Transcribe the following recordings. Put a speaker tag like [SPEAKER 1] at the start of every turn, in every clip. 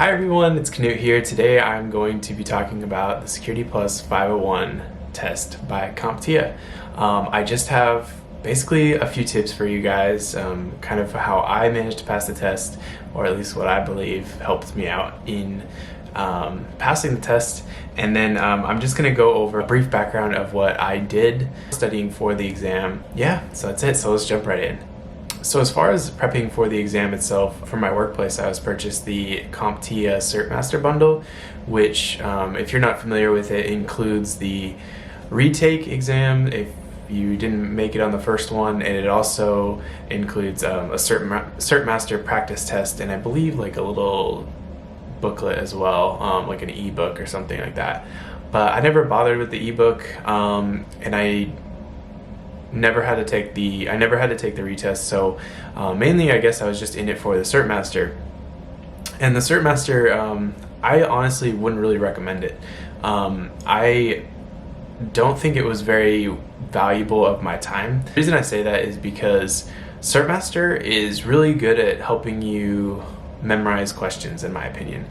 [SPEAKER 1] Hi everyone, it's Knute here. Today I'm going to be talking about the Security Plus 501 test by CompTIA. I just have basically a few tips for you guys, kind of how I managed to pass the test, or at least what I believe helped me out in passing the test. And then I'm just going to go over a brief background of what I did studying for the exam. Yeah, so that's it. So let's jump right in. So as far as prepping for the exam itself, for my workplace, I was purchased the CompTIA CertMaster bundle, which, if you're not familiar with it, includes the retake exam if you didn't make it on the first one, and it also includes a CertMaster practice test, and I believe like a little booklet as well, like an ebook or something like that. But I never bothered with the ebook, and I never had to take the retest, so mainly I guess I was just in it for the CertMaster. And the CertMaster, I honestly wouldn't really recommend it. I don't think it was very valuable of my time. The reason I say that is because CertMaster is really good at helping you memorize questions, in my opinion.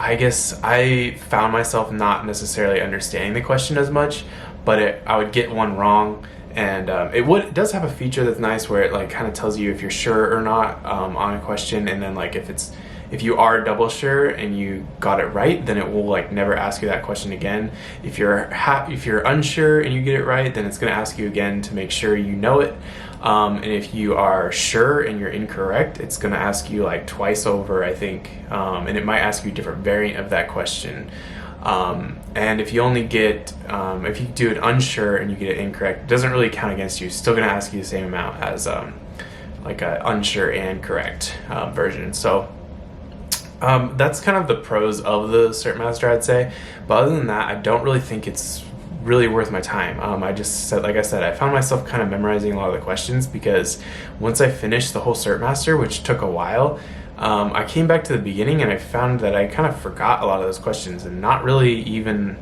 [SPEAKER 1] I guess I found myself not necessarily understanding the question as much, but I would get one wrong, and it does have a feature that's nice where it like kind of tells you if you're sure or not on a question, and then like if you are double sure and you got it right, then it will like never ask you that question again. If you're unsure and you get it right, then it's going to ask you again to make sure you know it. And if you are sure and you're incorrect, it's going to ask you like twice over, I think, and it might ask you a different variant of that question. And if you only get, if you do it unsure and you get it incorrect, it doesn't really count against you. It's still going to ask you the same amount as like a unsure and correct version. So that's kind of the pros of the CertMaster, I'd say. But other than that, I don't really think it's really worth my time. I just said, like I said, I found myself kind of memorizing a lot of the questions, because once I finished the whole CertMaster, which took a while, I came back to the beginning and I found that I kind of forgot a lot of those questions, and not really even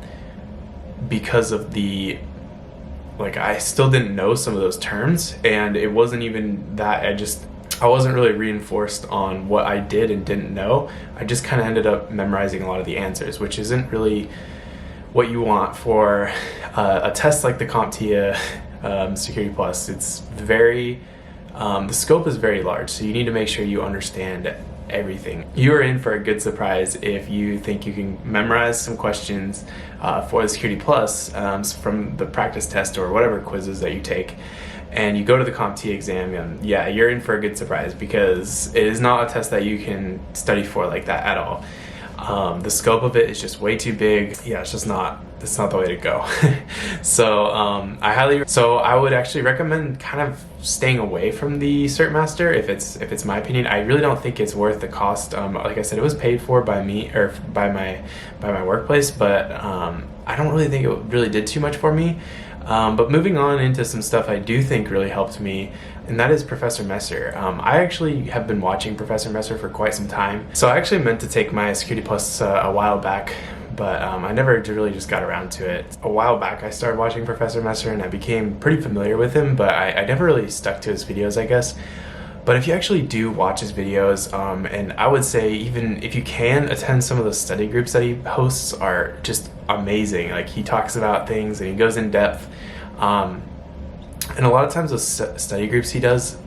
[SPEAKER 1] because of the, like, I still didn't know some of those terms, and it wasn't even that I wasn't really reinforced on what I did and didn't know. I just kind of ended up memorizing a lot of the answers, which isn't really what you want for a test like the CompTIA Security Plus. It's very, the scope is very large, so you need to make sure you understand everything. You are in for a good surprise if you think you can memorize some questions for the Security Plus from the practice test or whatever quizzes that you take, and you go to the CompTIA exam, and yeah, you're in for a good surprise, because it is not a test that you can study for like that at all. The scope of it is just way too big. Yeah, it's not the way to go. So I would actually recommend kind of staying away from the CertMaster if it's my opinion. I really don't think it's worth the cost. Like I said, it was paid for by me, or by my workplace, but I don't really think it really did too much for me. But moving on into some stuff I do think really helped me, and that is Professor Messer. I actually have been watching Professor Messer for quite some time. So I actually meant to take my Security Plus a while back, but I never really just got around to it. A while back I started watching Professor Messer and I became pretty familiar with him, but I never really stuck to his videos, I guess. But if you actually do watch his videos, and I would say even if you can attend some of the study groups that he hosts, are just amazing. Like, he talks about things and he goes in depth. And a lot of times those study groups he does,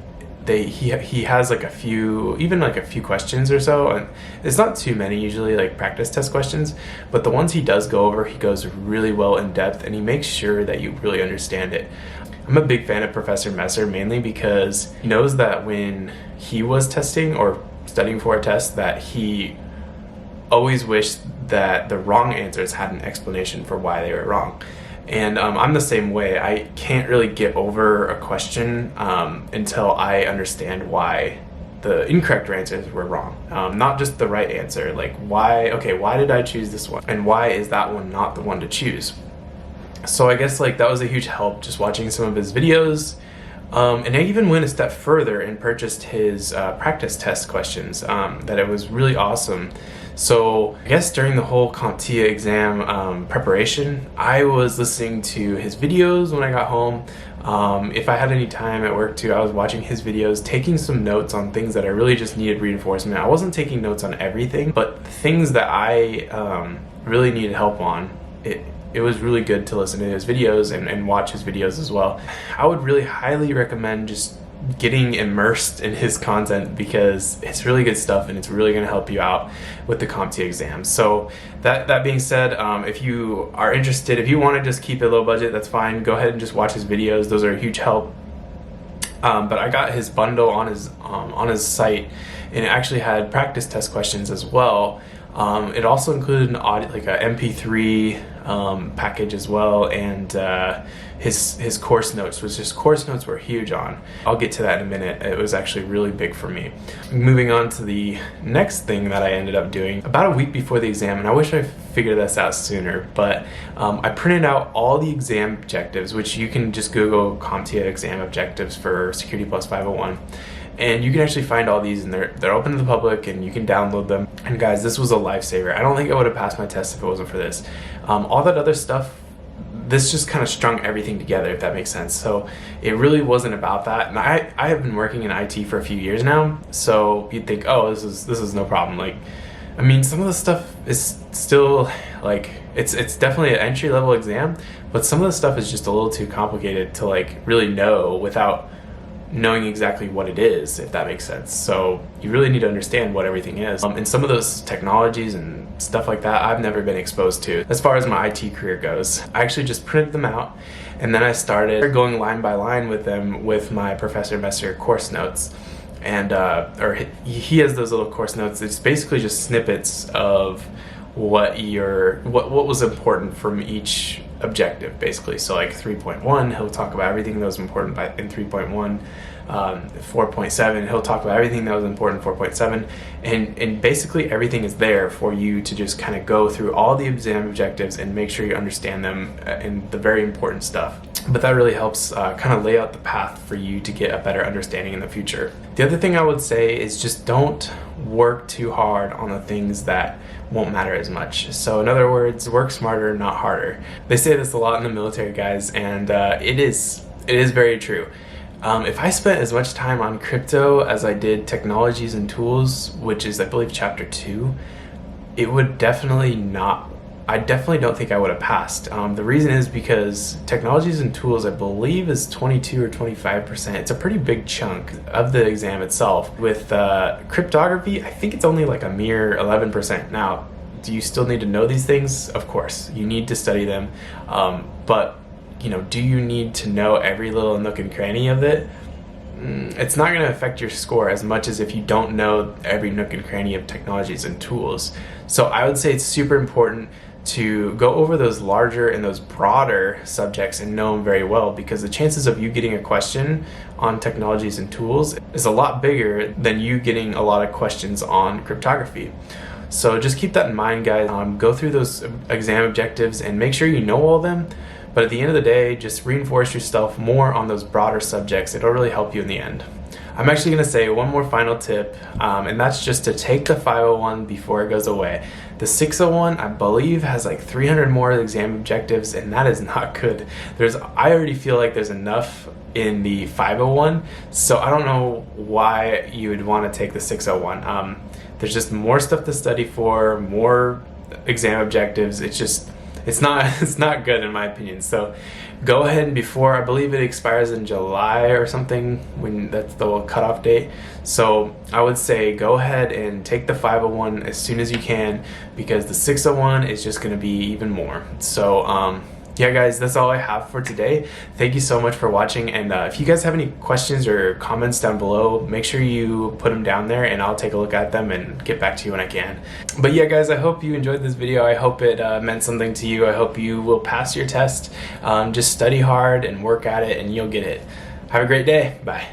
[SPEAKER 1] he has like a few questions or so, and it's not too many usually, like practice test questions, but the ones he does go over, he goes really well in depth, and he makes sure that you really understand it. I'm a big fan of Professor Messer, mainly because he knows that when he was testing or studying for a test, that he always wished that the wrong answers had an explanation for why they were wrong. And I'm the same way. I can't really get over a question until I understand why the incorrect answers were wrong. Not just the right answer, like why did I choose this one? And why is that one not the one to choose? So I guess like that was a huge help, just watching some of his videos. And I even went a step further and purchased his practice test questions. That it was really awesome. So I guess during the whole CompTIA exam preparation, I was listening to his videos when I got home. If I had any time at work too, I was watching his videos, taking some notes on things that I really just needed reinforcement. I wasn't taking notes on everything, but things that I really needed help on, it was really good to listen to his videos and watch his videos as well. I would really highly recommend just getting immersed in his content because it's really good stuff and it's really going to help you out with the CompTIA exam. So that being said, if you are interested, if you want to just keep it low budget, that's fine. Go ahead and just watch his videos. Those are a huge help. But I got his bundle on his site, and it actually had practice test questions as well. It also included an audio, like a MP3 package as well, and his course notes, which his course notes were huge on. I'll get to that in a minute. It was actually really big for me. Moving on to the next thing that I ended up doing about a week before the exam, and I wish I figured this out sooner, but I printed out all the exam objectives, which you can just Google CompTIA exam objectives for Security Plus 501. And you can actually find all these, and they're open to the public, and you can download them. And guys, this was a lifesaver. I don't think I would have passed my test if it wasn't for this. All that other stuff, this just kind of strung everything together, if that makes sense. So it really wasn't about that. And I have been working in IT for a few years now, so you'd think, oh, this is no problem. Like, I mean, some of the stuff is still like, it's definitely an entry-level exam, but some of the stuff is just a little too complicated to like really know without knowing exactly what it is, if that makes sense. So you really need to understand what everything is. And some of those technologies and stuff like that, I've never been exposed to. As far as my IT career goes, I actually just printed them out, and then I started going line by line with them with my Professor Messer course notes. And he has those little course notes. It's basically just snippets of what was important from each objective, basically. So like 3.1, he'll talk about everything that was important in 3.1. 4.7, he'll talk about everything that was important in 4.7, and basically everything is there for you to just kind of go through all the exam objectives and make sure you understand them and the very important stuff. But that really helps kind of lay out the path for you to get a better understanding in the future. The other thing I would say is just don't work too hard on the things that won't matter as much. So in other words, work smarter, not harder. They say this a lot in the military, guys, and it is very true. If I spent as much time on crypto as I did technologies and tools, which is I believe chapter 2, it would definitely not, I definitely don't think I would have passed. The reason is because technologies and tools, I believe, is 22 or 25%. It's a pretty big chunk of the exam itself. With cryptography, I think it's only like a mere 11%. Now, do you still need to know these things? Of course, you need to study them, but you know, do you need to know every little nook and cranny of it? It's not going to affect your score as much as if you don't know every nook and cranny of technologies and tools. So I would say it's super important to go over those larger and those broader subjects and know them very well, because the chances of you getting a question on technologies and tools is a lot bigger than you getting a lot of questions on cryptography. So just keep that in mind, guys. Go through those exam objectives and make sure you know all of them. But at the end of the day, just reinforce yourself more on those broader subjects. It'll really help you in the end. I'm actually going to say one more final tip, and that's just to take the 501 before it goes away. The 601, I believe, has like 300 more exam objectives, and that is not good. I already feel like there's enough in the 501, so I don't know why you would want to take the 601. There's just more stuff to study for, more exam objectives. It's not good in my opinion. So go ahead, and before, I believe it expires in July or something, when that's the cutoff date. So I would say go ahead and take the 501 as soon as you can, because the 601 is just going to be even more. So yeah, guys, that's all I have for today. Thank you so much for watching, and if you guys have any questions or comments down below, make sure you put them down there and I'll take a look at them and get back to you when I can. But yeah, guys, I hope you enjoyed this video. I hope it meant something to you. I hope you will pass your test. Just study hard and work at it, and you'll get it. Have a great day. Bye.